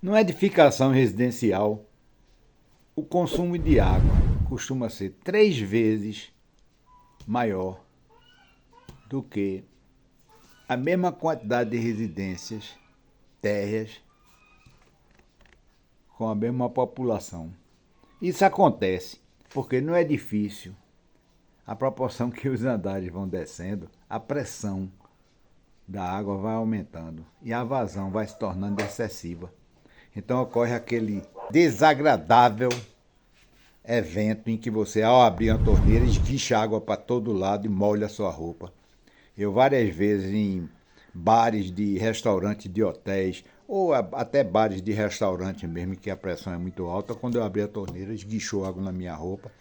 Numa edificação residencial, o consumo de água costuma ser 3 vezes maior do que a mesma quantidade de residências térreas com a mesma população. Isso acontece porque no edifício, à proporção que os andares vão descendo, a pressão da água vai aumentando e a vazão vai se tornando excessiva. Então ocorre aquele desagradável evento em que você, ao abrir a torneira, esguicha água para todo lado e molha a sua roupa. Eu várias vezes em bares de restaurantes de hotéis, ou até bares de restaurante mesmo, que a pressão é muito alta, quando eu abri a torneira, esguichou água na minha roupa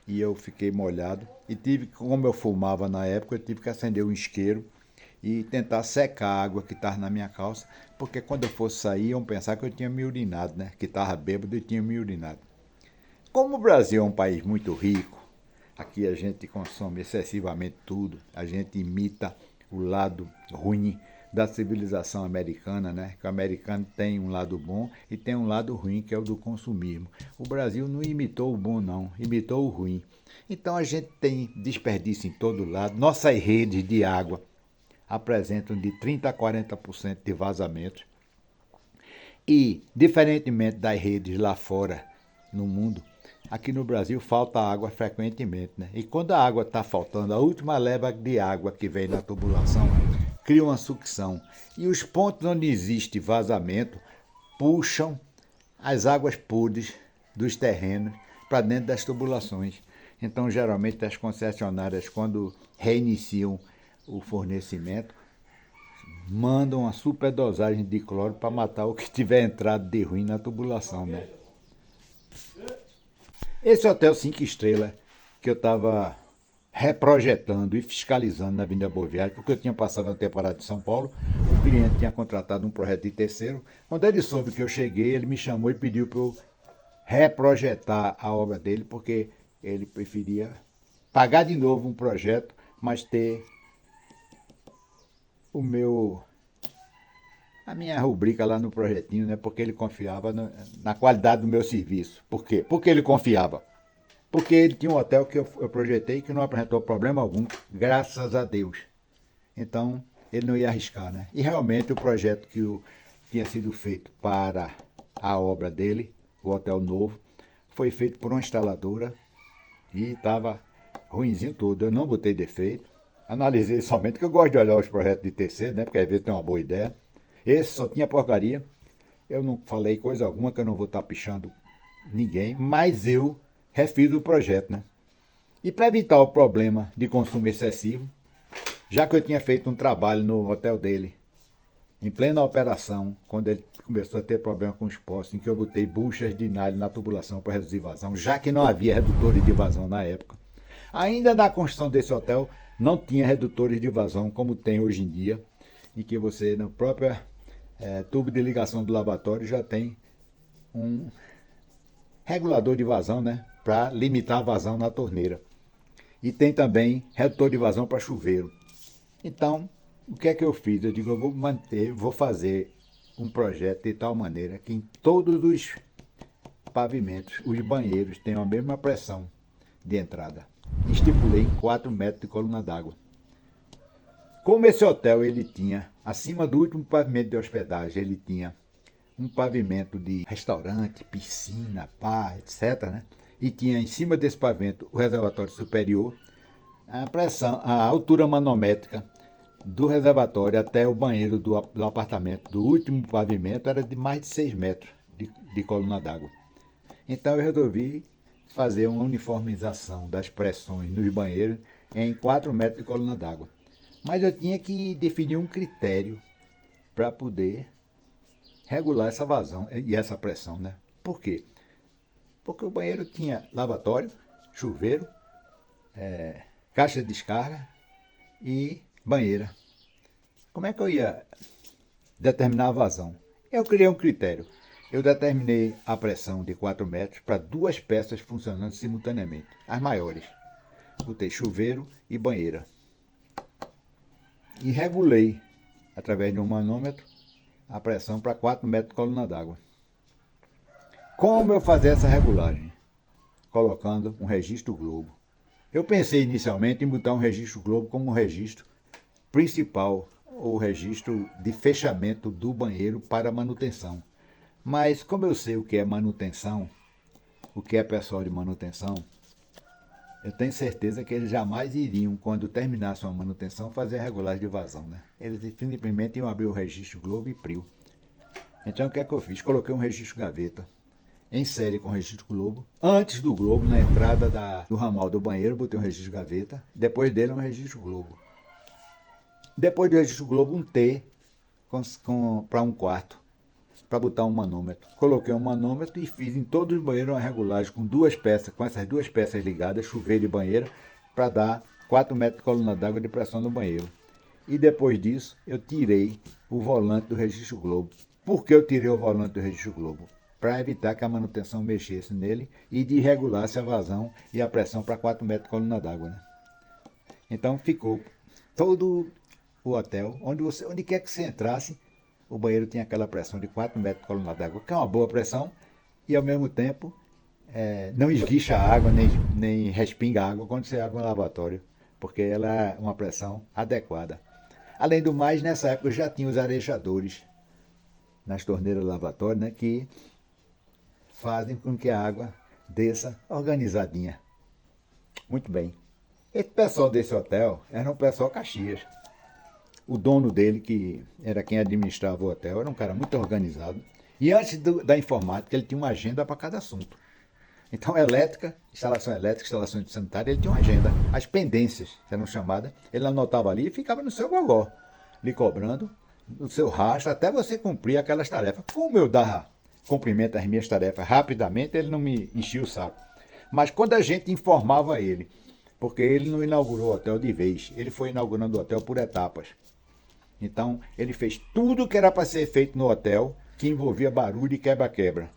e eu fiquei molhado. E tive, como eu fumava na época, eu tive que acender um isqueiro e tentar secar a água que estava na minha calça, porque quando eu fosse sair, iam pensar que eu tinha me urinado, né? Que estava bêbado e tinha me urinado. Como o Brasil é um país muito rico, aqui a gente consome excessivamente tudo, a gente imita o lado ruim da civilização americana, né? Que o americano tem um lado bom e tem um lado ruim, que é o do consumismo. O Brasil não imitou o bom, não, imitou o ruim. Então a gente tem desperdício em todo lado. Nossas redes de água apresentam de 30% a 40% de vazamentos. E, diferentemente das redes lá fora, no mundo, aqui no Brasil falta água frequentemente, né? E quando a água está faltando, a última leva de água que vem na tubulação cria uma sucção. E os pontos onde existe vazamento puxam as águas podres dos terrenos para dentro das tubulações. Então, geralmente, as concessionárias, quando reiniciam o fornecimento, mandam uma superdosagem de cloro para matar o que tiver entrado de ruim na tubulação, né? Esse hotel 5 estrelas que eu estava reprojetando e fiscalizando na Avenida Boa Viagem, porque eu tinha passado a temporada de São Paulo, o cliente tinha contratado um projeto de terceiro. Quando ele soube que eu cheguei, ele me chamou e pediu para eu reprojetar a obra dele, porque ele preferia pagar de novo um projeto, mas ter o meu a minha rubrica lá no projetinho, né? Porque ele confiava na qualidade do meu serviço. Por quê? Porque ele confiava. Porque ele tinha um hotel que eu projetei que não apresentou problema algum, graças a Deus. Então, ele não ia arriscar, né? E realmente o projeto tinha sido feito para a obra dele, o hotel novo, foi feito por uma instaladora e estava ruinzinho todo. Eu não botei defeito. Analisei somente, que eu gosto de olhar os projetos de terceiro, né? Porque às vezes tem uma boa ideia. Esse só tinha porcaria. Eu não falei coisa alguma, que eu não vou estar pichando ninguém, mas eu refiz o projeto, né? E para evitar o problema de consumo excessivo, já que eu tinha feito um trabalho no hotel dele, em plena operação, quando ele começou a ter problema com os postos, em que eu botei buchas de nylon na tubulação para reduzir vazão, já que não havia redutores de vazão na época. Ainda na construção desse hotel, não tinha redutores de vazão como tem hoje em dia, em que você, na própria tubo de ligação do lavatório, já tem um regulador de vazão, né? Para limitar a vazão na torneira. E tem também redutor de vazão para chuveiro. Então, o que é que eu fiz? Eu digo, eu vou manter, vou fazer um projeto de tal maneira que em todos os pavimentos, os banheiros tenham a mesma pressão de entrada. Estipulei 4 metros de coluna d'água. Como esse hotel ele tinha, acima do último pavimento de hospedagem, ele tinha um pavimento de restaurante, piscina, bar, etc., né? E tinha em cima desse pavimento o reservatório superior, a pressão, a altura manométrica do reservatório até o banheiro do apartamento, do último pavimento, era de mais de 6 metros de coluna d'água. Então eu resolvi fazer uma uniformização das pressões nos banheiros em 4 metros de coluna d'água. Mas eu tinha que definir um critério para poder regular essa vazão e essa pressão, né? Por quê? Porque o banheiro tinha lavatório, chuveiro, caixa de descarga e banheira. Como é que eu ia determinar a vazão? Eu criei um critério. Eu determinei a pressão de 4 metros para 2 peças funcionando simultaneamente, as maiores. Botei chuveiro e banheira. E regulei, através de um manômetro, a pressão para 4 metros de coluna d'água. Como eu fazer essa regulagem? Colocando um registro Globo. Eu pensei inicialmente em botar um registro Globo como um registro principal, ou registro de fechamento do banheiro para manutenção. Mas como eu sei o que é manutenção, o que é pessoal de manutenção, eu tenho certeza que eles jamais iriam, quando terminasse uma manutenção, fazer a regulagem de vazão, né? Eles simplesmente iam abrir o registro Globo e Prio. Então o que é que eu fiz? Coloquei um registro gaveta em série com o registro Globo. Antes do Globo, na entrada do ramal do banheiro, botei um registro gaveta. Depois dele, um registro Globo. Depois do registro Globo, um T para um quarto, para botar um manômetro. Coloquei um manômetro e fiz em todos os banheiros uma regulagem com duas peças, com essas duas peças ligadas, chuveiro e banheiro, para dar 4 metros de coluna d'água de pressão no banheiro. E depois disso, eu tirei o volante do registro Globo. Por que eu tirei o volante do registro Globo? Para evitar que a manutenção mexesse nele e de regulasse a vazão e a pressão para 4 metros de coluna d'água, né? Então ficou todo o hotel, onde quer que você entrasse, o banheiro tinha aquela pressão de 4 metros de coluna d'água, que é uma boa pressão, e ao mesmo tempo não esguicha a água, nem respinga a água quando você abre um lavatório, porque ela é uma pressão adequada. Além do mais, nessa época já tinha os arejadores nas torneiras do lavatório, né, que fazem com que a água desça organizadinha. Muito bem. Esse pessoal desse hotel era um pessoal Caxias. O dono dele, que era quem administrava o hotel, era um cara muito organizado. E antes da informática, ele tinha uma agenda para cada assunto. Então, elétrica, instalação de sanitária, ele tinha uma agenda. As pendências, que eram chamadas, ele anotava ali e ficava no seu gogó, lhe cobrando no seu rastro, até você cumprir aquelas tarefas. Como eu dava cumprimento às minhas tarefas rapidamente, ele não me enchia o saco. Mas quando a gente informava ele, porque ele não inaugurou o hotel de vez, ele foi inaugurando o hotel por etapas. Então, ele fez tudo que era para ser feito no hotel, que envolvia barulho e quebra-quebra.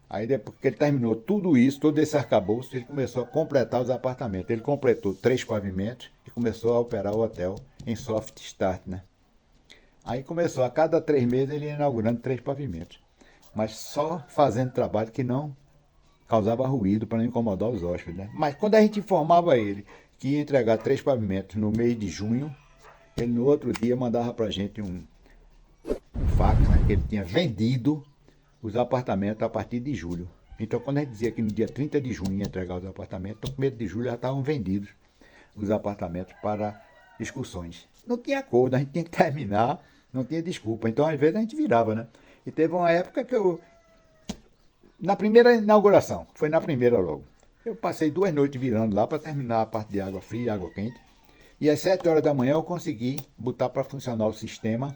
Aí, depois que ele terminou tudo isso, todo esse arcabouço, ele começou a completar os apartamentos. Ele completou 3 pavimentos e começou a operar o hotel em soft start, né? Aí começou, a cada 3 meses, ele ia inaugurando 3 pavimentos. Mas só fazendo trabalho que não causava ruído para não incomodar os hóspedes, né? Mas quando a gente informava ele que ia entregar 3 pavimentos no mês de junho, ele no outro dia mandava para a gente um fax, né, que ele tinha vendido os apartamentos a partir de julho. Então, quando a gente dizia que no dia 30 de junho ia entregar os apartamentos, no 1º de julho já estavam vendidos os apartamentos para excursões. Não tinha acordo, a gente tinha que terminar, não tinha desculpa. Então, às vezes, a gente virava, né? E teve uma época que na primeira inauguração, foi na primeira logo, eu passei 2 noites virando lá para terminar a parte de água fria e água quente. E às 7 horas da manhã eu consegui botar para funcionar o sistema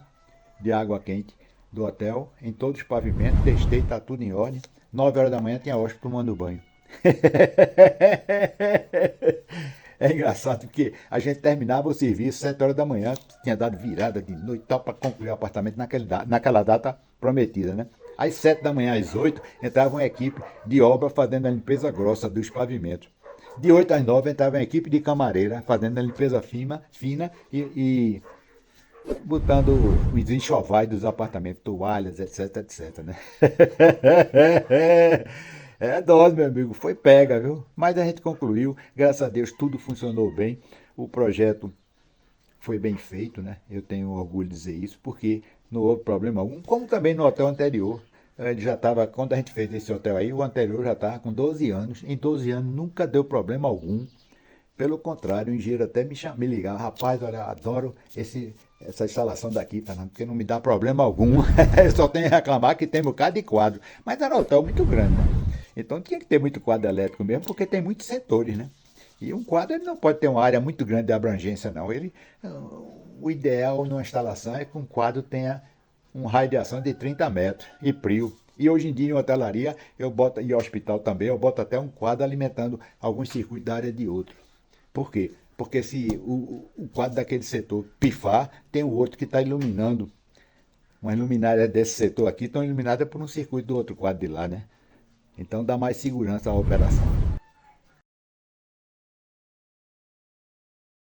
de água quente do hotel em todos os pavimentos. Testei, está tudo em ordem. 9 horas da manhã tinha hóspede tomando banho. É engraçado porque a gente terminava o serviço 7 horas da manhã, tinha dado virada de noite tal para concluir o apartamento naquela data prometida, né? Às 7 da manhã, às 8, entrava uma equipe de obra fazendo a limpeza grossa dos pavimentos. De 8 às 9 entrava uma equipe de camareira fazendo a limpeza fina e botando os enxovais dos apartamentos, toalhas, etc, etc, né? É dose, meu amigo, foi pega, viu? Mas a gente concluiu, graças a Deus tudo funcionou bem, o projeto foi bem feito, né? Eu tenho orgulho de dizer isso, porque não houve problema algum, como também no hotel anterior. Ele já estava, quando a gente fez esse hotel aí, o anterior já estava com 12 anos. Em 12 anos nunca deu problema algum. Pelo contrário, o engenheiro até me ligava, rapaz, olha, adoro essa instalação daqui, Fernando, porque não me dá problema algum. Eu só tenho a reclamar que tem um bocado de quadro. Mas era um hotel muito grande, né? Então tinha que ter muito quadro elétrico mesmo, porque tem muitos setores, né? E um quadro ele não pode ter uma área muito grande de abrangência, não. O ideal numa instalação é que um quadro tenha um raio de ação de 30 metros e Prio. E hoje em dia em hotelaria, e hospital também, eu boto até um quadro alimentando alguns circuitos da área de outro. Por quê? Porque se o quadro daquele setor pifar, tem o outro que está iluminando. Uma luminária desse setor aqui estão iluminadas por um circuito do outro quadro de lá, né? Então dá mais segurança à operação.